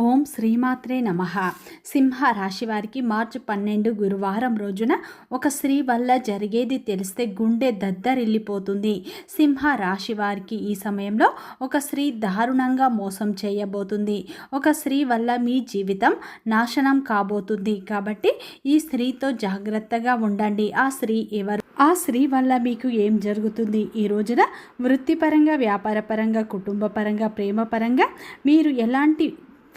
ఓం శ్రీమాత్రే నమః. సింహ రాశి వారికి మార్చి 12 గురువారం రోజున ఒక స్త్రీ వల్ల జరిగేది తెలిస్తే గుండె దద్దరిల్లిపోతుంది. సింహ రాశి వారికి ఈ సమయంలో ఒక స్త్రీ దారుణంగా మోసం చేయబోతుంది. ఒక స్త్రీ వల్ల మీ జీవితం నాశనం కాబోతుంది. కాబట్టి ఈ స్త్రీతో జాగ్రత్తగా ఉండండి. ఆ స్త్రీ ఎవరు? ఆ స్త్రీ వల్ల మీకు ఏం జరుగుతుంది? ఈ రోజున వృత్తిపరంగా, వ్యాపారపరంగా, కుటుంబపరంగా, ప్రేమపరంగా మీరు ఎలాంటి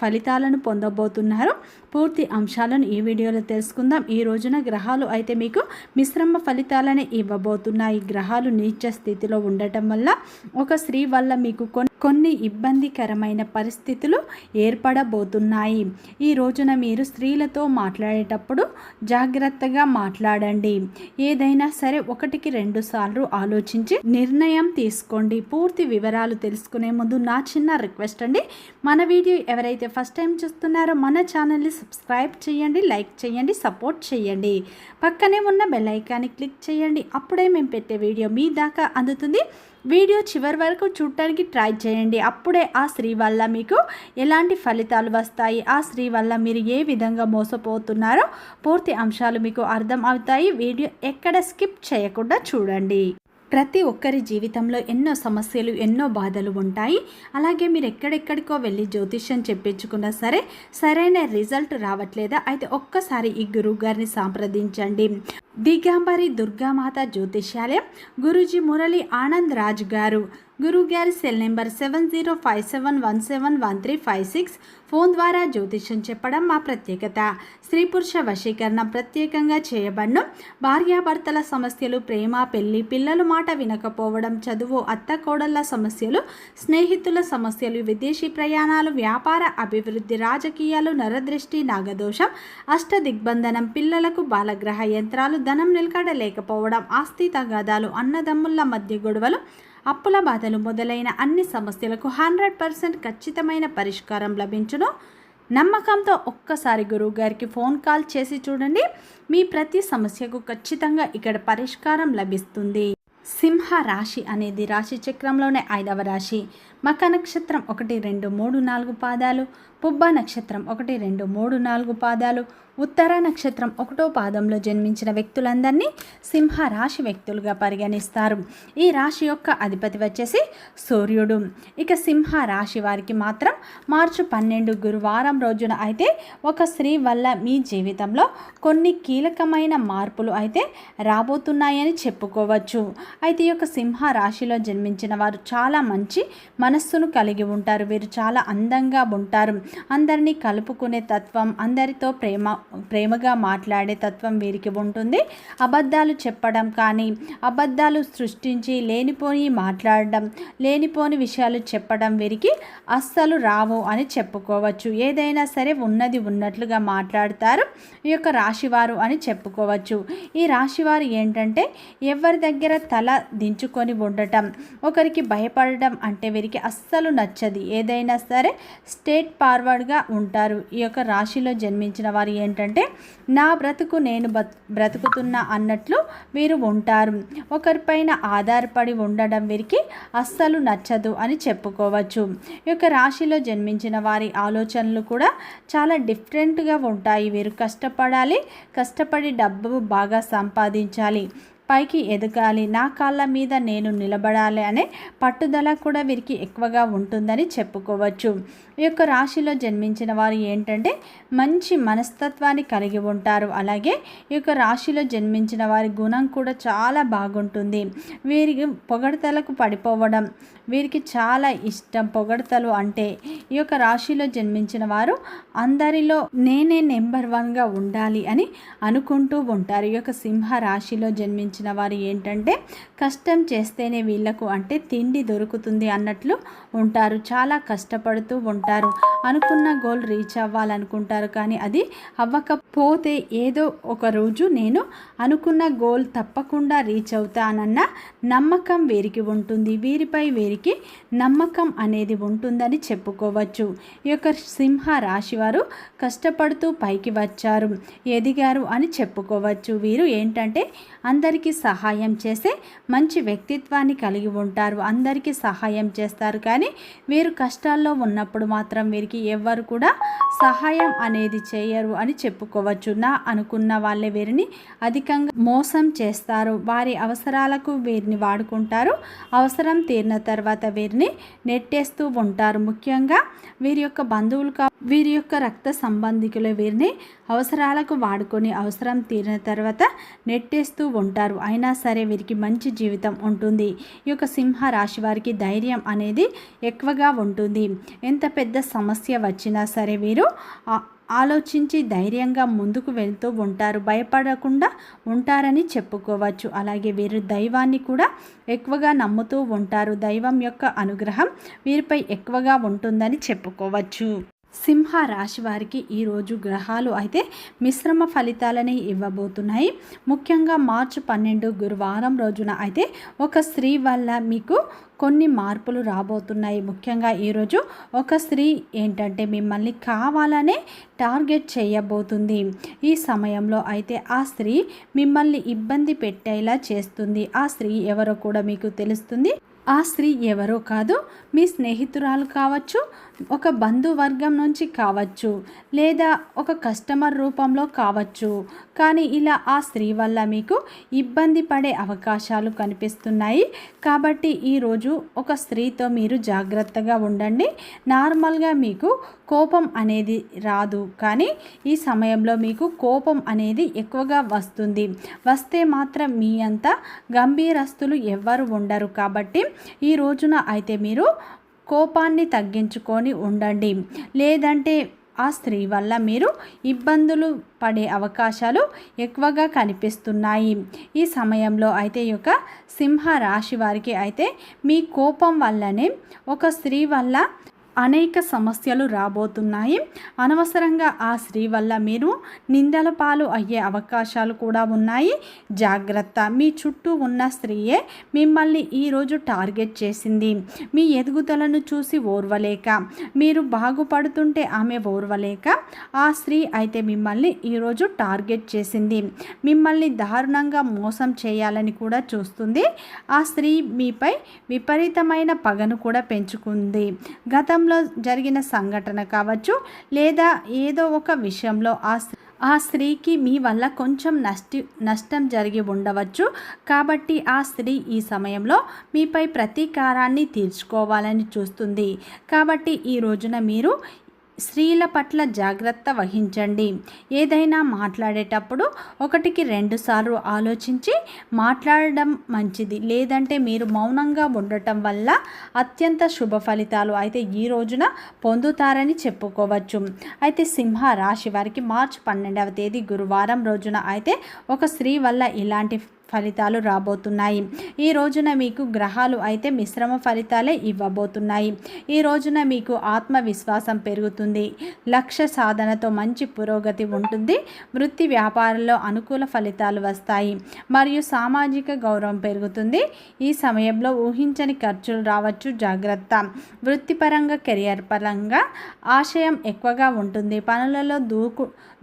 ఫలితాలను పొందబోతున్నారు? పూర్తి అంశాలను ఈ వీడియోలో తెలుసుకుందాం. ఈ రోజున గ్రహాలు అయితే మీకు మిశ్రమ ఫలితాలని ఇవ్వబోతున్నాయి. గ్రహాలు నీచ స్థితిలో ఉండటం వల్ల ఒక స్త్రీ వల్ల మీకు కొన్ని ఇబ్బందికరమైన పరిస్థితులు ఏర్పడబోతున్నాయి. ఈ రోజున మీరు స్త్రీలతో మాట్లాడేటప్పుడు జాగ్రత్తగా మాట్లాడండి. ఏదైనా సరే 1-2 సార్లు ఆలోచించి నిర్ణయం తీసుకోండి. పూర్తి వివరాలు తెలుసుకునే ముందు నా చిన్న రిక్వెస్ట్ అండి, మన వీడియో ఎవరైతే ఫస్ట్ టైం చూస్తున్నారో మన ఛానల్ని సబ్స్క్రైబ్ చేయండి, లైక్ చేయండి, సపోర్ట్ చేయండి. పక్కనే ఉన్న బెల్ ఐకాన్ని క్లిక్ చేయండి. అప్పుడే మేము పెట్టే వీడియో మీ దాకా అందుతుంది. వీడియో చివరి వరకు చూడటానికి ట్రై చేయండి. అప్పుడే ఆ స్త్రీ వల్ల మీకు ఎలాంటి ఫలితాలు వస్తాయి, ఆ స్త్రీ వల్ల మీరు ఏ విధంగా మోసపోతున్నారో పూర్తి అంశాలు మీకు అర్థం అవుతాయి. వీడియో ఎక్కడ స్కిప్ చేయకుండా చూడండి. ప్రతి ఒక్కరి జీవితంలో ఎన్నో సమస్యలు, ఎన్నో బాధలు ఉంటాయి. అలాగే మీరు ఎక్కడెక్కడికో వెళ్ళి జ్యోతిష్యం చెప్పించుకున్నా సరే సరైన రిజల్ట్ రావట్లేదా? అయితే ఒక్కసారి ఈ గురువు గారిని సంప్రదించండి. దిగంబరి దుర్గామాత జ్యోతిష్యాలయం, గురూజీ మురళి ఆనంద్ రాజు గారు. గురువు గారి సెల్ నెంబర్ 7057171356. ఫోన్ ద్వారా జ్యోతిష్యం చెప్పడం మా ప్రత్యేకత. స్త్రీ పురుష వశీకరణ ప్రత్యేకంగా చేయబడను. భార్యాభర్తల సమస్యలు, ప్రేమ, పెళ్లి, పిల్లల మాట వినకపోవడం, చదువు, అత్తకోడళ్ల సమస్యలు, స్నేహితుల సమస్యలు, విదేశీ ప్రయాణాలు, వ్యాపార అభివృద్ధి, రాజకీయాలు, నరదృష్టి, నాగదోషం, అష్టదిగ్బంధనం, పిల్లలకు బాలగ్రహ యంత్రాలు, ధనం నిలకడ లేకపోవడం, ఆస్తి తగాదాలు, అన్నదమ్ముల మధ్య గొడవలు, అప్పుల బాధలు మొదలైన అన్ని సమస్యలకు 100% ఖచ్చితమైన పరిష్కారం లభించును. నమ్మకంతో ఒక్కసారి గురువు గారికి ఫోన్ కాల్ చేసి చూడండి. మీ ప్రతి సమస్యకు ఖచ్చితంగా ఇక్కడ పరిష్కారం లభిస్తుంది. సింహ రాశి అనేది రాశి చక్రంలోనే 5వ రాశి. మక నక్షత్రం 1, 2, 3, 4 పాదాలు, పుబ్బ నక్షత్రం 1, 2, 3, 4 పాదాలు, ఉత్తర నక్షత్రం 1వ పాదంలో జన్మించిన వ్యక్తులందరినీ సింహ రాశి వ్యక్తులుగా పరిగణిస్తారు. ఈ రాశి యొక్క అధిపతి వచ్చేసి సూర్యుడు. ఇక సింహ రాశి వారికి మాత్రం మార్చి 12 గురువారం రోజున అయితే ఒక స్త్రీ వల్ల మీ జీవితంలో కొన్ని కీలకమైన మార్పులు అయితే రాబోతున్నాయని చెప్పుకోవచ్చు. అయితే ఈ యొక్క సింహ రాశిలో జన్మించిన వారు చాలా మంచి మనస్సును కలిగి ఉంటారు. వీరు చాలా అందంగా ఉంటారు. అందరినీ కలుపుకునే తత్వం, అందరితో ప్రేమగా మాట్లాడే తత్వం వీరికి ఉంటుంది. అబద్ధాలు చెప్పడం కానీ, అబద్ధాలు సృష్టించి లేనిపోని మాట్లాడడం, లేనిపోని విషయాలు చెప్పడం వీరికి అస్సలు రావు అని చెప్పుకోవచ్చు. ఏదైనా సరే ఉన్నది ఉన్నట్లుగా మాట్లాడతారు ఈ యొక్క రాశివారు అని చెప్పుకోవచ్చు. ఈ రాశివారు ఏంటంటే ఎవరి దగ్గర తల దించుకొని ఉండటం, ఒకరికి భయపడడం అంటే వీరికి అస్సలు నచ్చది. ఏదైనా సరే స్ట్రేట్ ఫార్వర్డ్గా ఉంటారు. ఈ యొక్క రాశిలో జన్మించిన వారు ఏంటంటే నా బ్రతుకు నేను బ్రతుకుతున్నా అన్నట్లు వీరు ఉంటారు. ఒకరిపైన ఆధారపడి ఉండడం వీరికి అస్సలు నచ్చదు అని చెప్పుకోవచ్చు. ఈ యొక్క రాశిలో జన్మించిన వారి ఆలోచనలు కూడా చాలా డిఫరెంట్గా ఉంటాయి. వీరు కష్టపడాలి, కష్టపడి డబ్బు బాగా సంపాదించాలి, పైకి ఎదగాలి, నా కాళ్ళ మీద నేను నిలబడాలి అనే పట్టుదల కూడా వీరికి ఎక్కువగా ఉంటుందని చెప్పుకోవచ్చు. ఈ యొక్క రాశిలో జన్మించిన వారు ఏంటంటే మంచి మనస్తత్వాన్ని కలిగి ఉంటారు. అలాగే ఈ యొక్క రాశిలో జన్మించిన వారి గుణం కూడా చాలా బాగుంటుంది. వీరికి పొగడతలకు పడిపోవడం వీరికి చాలా ఇష్టం. పొగడతలు అంటే ఈ యొక్క రాశిలో జన్మించిన వారు అందరిలో నేనే నెంబర్ 1గా ఉండాలి అని అనుకుంటూ ఉంటారు. ఈ యొక్క సింహ రాశిలో జన్మించిన వారు ఏంటంటే కష్టం చేస్తేనే వీళ్లకు అంటే తిండి దొరుకుతుంది అన్నట్లు ఉంటారు. చాలా కష్టపడుతూ ఉంటారు. అనుకున్న గోల్ రీచ్ అవ్వాలనుకుంటారు, కానీ అది అవ్వకపోతే ఏదో ఒక రోజు నేను అనుకున్న గోల్ తప్పకుండా రీచ్ అవుతానన్న నమ్మకం వీరికి ఉంటుంది. వీరిపై వీరికి నమ్మకం అనేది ఉంటుందని చెప్పుకోవచ్చు. ఈ యొక్క సింహ రాశి వారు కష్టపడుతూ పైకి వచ్చారు, ఎదిగారు అని చెప్పుకోవచ్చు. వీరు ఏంటంటే అందరికీ అందరికీ సహాయం చేసే మంచి వ్యక్తిత్వాన్ని కలిగి ఉంటారు. అందరికీ సహాయం చేస్తారు. కానీ వీరు కష్టాల్లో ఉన్నప్పుడు మాత్రం వీరికి ఎవ్వరు కూడా సహాయం అనేది చేయరు అని చెప్పుకోవచ్చు. నా అనుకున్న వాళ్ళే వీరిని అధికంగా మోసం చేస్తారు. వారి అవసరాలకు వీరిని వాడుకుంటారు. అవసరం తీరిన తర్వాత వీరిని నెట్టేస్తూ ఉంటారు. ముఖ్యంగా వీరి యొక్క బంధువులు వీరి యొక్క రక్త సంబంధికులు వీరిని అవసరాలకు వాడుకొని అవసరం తీరిన తర్వాత నెట్టేస్తూ ఉంటారు. అయినా సరే వీరికి మంచి జీవితం ఉంటుంది. ఈ యొక్క సింహ రాశి వారికి ధైర్యం అనేది ఎక్కువగా ఉంటుంది. ఎంత పెద్ద సమస్య వచ్చినా సరే వీరు ఆలోచించి ధైర్యంగా ముందుకు వెళ్తూ ఉంటారు. భయపడకుండా ఉంటారని చెప్పుకోవచ్చు. అలాగే వీరు దైవాన్ని కూడా ఎక్కువగా నమ్ముతూ ఉంటారు. దైవం యొక్క అనుగ్రహం వీరిపై ఎక్కువగా ఉంటుందని చెప్పుకోవచ్చు. సింహ రాశి వారికి ఈరోజు గ్రహాలు అయితే మిశ్రమ ఫలితాలని ఇవ్వబోతున్నాయి. ముఖ్యంగా మార్చి 12 గురువారం రోజున అయితే ఒక స్త్రీ వల్ల మీకు కొన్ని మార్పులు రాబోతున్నాయి. ముఖ్యంగా ఈరోజు ఒక స్త్రీ ఏంటంటే మిమ్మల్ని కావాలనే టార్గెట్ చేయబోతుంది. ఈ సమయంలో అయితే ఆ స్త్రీ మిమ్మల్ని ఇబ్బంది పెట్టేలా చేస్తుంది. ఆ స్త్రీ ఎవరో కూడా మీకు తెలుస్తుంది. ఆ స్త్రీ ఎవరో కాదు, మీ స్నేహితురాలు కావచ్చు, ఒక బంధువర్గం నుంచి కావచ్చు, లేదా ఒక కస్టమర్ రూపంలో కావచ్చు. కానీ ఇలా ఆ స్త్రీ వల్ల మీకు ఇబ్బంది పడే అవకాశాలు కనిపిస్తున్నాయి. కాబట్టి ఈరోజు ఒక స్త్రీతో మీరు జాగ్రత్తగా ఉండండి. నార్మల్గా మీకు కోపం అనేది రాదు, కానీ ఈ సమయంలో మీకు కోపం అనేది ఎక్కువగా వస్తుంది. వస్తే మాత్రం మీ అంత గంభీరస్తులు ఎవ్వరు ఉండరు. కాబట్టి ఈ రోజున అయితే మీరు కోపాన్ని తగ్గించుకొని ఉండండి. లేదంటే ఆ స్త్రీ వల్ల మీరు ఇబ్బందులు పడే అవకాశాలు ఎక్కువగా కనిపిస్తున్నాయి. ఈ సమయంలో అయితే ఈ యొక్క సింహ రాశి వారికి అయితే మీ కోపం వల్లనే ఒక స్త్రీ వల్ల అనేక సమస్యలు రాబోతున్నాయి. అనవసరంగా ఆ స్త్రీ వల్ల మీరు నిందల పాలు అయ్యే అవకాశాలు కూడా ఉన్నాయి. జాగ్రత్త. మీ చుట్టూ ఉన్న స్త్రీయే మిమ్మల్ని ఈరోజు టార్గెట్ చేసింది. మీ ఎదుగుదలను చూసి ఓర్వలేక, మీరు బాగుపడుతుంటే ఆమె ఓర్వలేక ఆ స్త్రీ అయితే మిమ్మల్ని ఈరోజు టార్గెట్ చేసింది. మిమ్మల్ని దారుణంగా మోసం చేయాలని కూడా చూస్తుంది. ఆ స్త్రీ మీపై విపరీతమైన పగను కూడా పెంచుకుంది. గతంలో జరిగిన సంఘటన కావచ్చు, లేదా ఏదో ఒక విషయంలో ఆ స్త్రీకి మీ వల్ల కొంచెం నష్టం జరిగి ఉండవచ్చు. కాబట్టి ఆ స్త్రీ ఈ సమయంలో మీపై ప్రతీకారాన్ని తీర్చుకోవాలని చూస్తుంది. కాబట్టి ఈ రోజున మీరు స్త్రీల పట్ల జాగ్రత్త వహించండి. ఏదైనా మాట్లాడేటప్పుడు 1-2 సార్లు ఆలోచించి మాట్లాడడం మంచిది. లేదంటే మీరు మౌనంగా ఉండటం వల్ల అత్యంత శుభ ఫలితాలు అయితే ఈ రోజున పొందుతారని చెప్పుకోవచ్చు. అయితే సింహ రాశి వారికి మార్చి 12వ తేదీ గురువారం రోజున అయితే ఒక స్త్రీ వల్ల ఇలాంటి ఫలితాలు రాబోతున్నాయి. ఈ రోజున మీకు గ్రహాలు అయితే మిశ్రమ ఫలితాలే ఇవ్వబోతున్నాయి. ఈ రోజున మీకు ఆత్మవిశ్వాసం పెరుగుతుంది. లక్ష్య సాధనతో మంచి పురోగతి ఉంటుంది. వృత్తి వ్యాపారంలో అనుకూల ఫలితాలు వస్తాయి మరియు సామాజిక గౌరవం పెరుగుతుంది. ఈ సమయంలో ఊహించని ఖర్చులు రావచ్చు. జాగ్రత్త. వృత్తిపరంగా కెరియర్ పరంగా ఆశయం ఎక్కువగా ఉంటుంది. పనులలో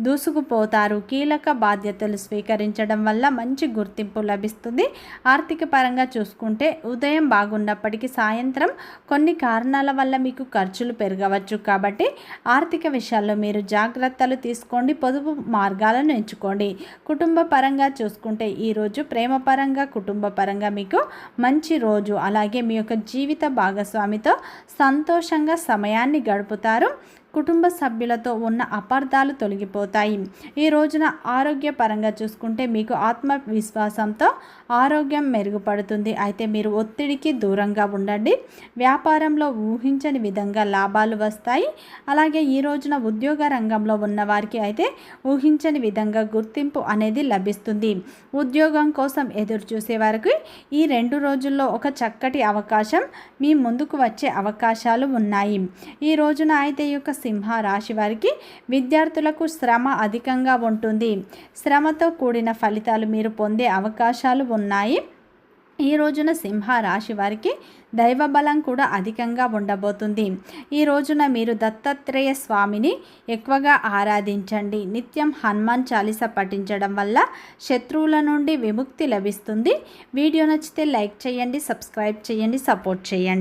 దూసుకుపోతారు. కీలక బాధ్యతలు స్వీకరించడం వల్ల మంచి గుర్తింపు లభిస్తుంది. ఆర్థిక పరంగా చూసుకుంటే ఉదయం బాగున్నప్పటికీ సాయంత్రం కొన్ని కారణాల వల్ల మీకు ఖర్చులు పెరగవచ్చు. కాబట్టి ఆర్థిక విషయాల్లో మీరు జాగ్రత్తలు తీసుకోండి. పొదుపు మార్గాలను ఎంచుకోండి. కుటుంబ పరంగా చూసుకుంటే ఈరోజు ప్రేమ పరంగా, కుటుంబ పరంగా మీకు మంచి రోజు. అలాగే మీ యొక్క జీవిత భాగస్వామితో సంతోషంగా సమయాన్ని గడుపుతారు. కుటుంబ సభ్యులతో ఉన్న అపార్థాలు తొలగిపోతాయి. ఈ రోజున ఆరోగ్యపరంగా చూసుకుంటే మీకు ఆత్మవిశ్వాసంతో ఆరోగ్యం మెరుగుపడుతుంది. అయితే మీరు ఒత్తిడికి దూరంగా ఉండండి. వ్యాపారంలో ఊహించని విధంగా లాభాలు వస్తాయి. అలాగే ఈ రోజున ఉద్యోగ రంగంలో ఉన్న వారికి అయితే ఊహించని విధంగా గుర్తింపు అనేది లభిస్తుంది. ఉద్యోగం కోసం ఎదురు చూసే వారికి ఈ 2 రోజుల్లో ఒక చక్కటి అవకాశం మీ ముందుకు వచ్చే అవకాశాలు ఉన్నాయి. ఈ రోజున అయితే ఈ యొక్క సింహ రాశి వారికి విద్యార్థులకు శ్రమ అధికంగా ఉంటుంది. శ్రమతో కూడిన ఫలితాలు మీరు పొందే అవకాశాలు ఉన్నాయి. ఈ రోజున సింహ రాశి వారికి దైవ బలం కూడా అధికంగా ఉండబోతుంది. ఈ రోజున మీరు దత్తాత్రేయ స్వామిని ఎక్కువగా ఆరాధించండి. నిత్యం హనుమాన్ చాలీస పఠించడం వల్ల శత్రువుల నుండి విముక్తి లభిస్తుంది. వీడియో నచ్చితే లైక్ చేయండి, సబ్స్క్రైబ్ చేయండి, సపోర్ట్ చేయండి.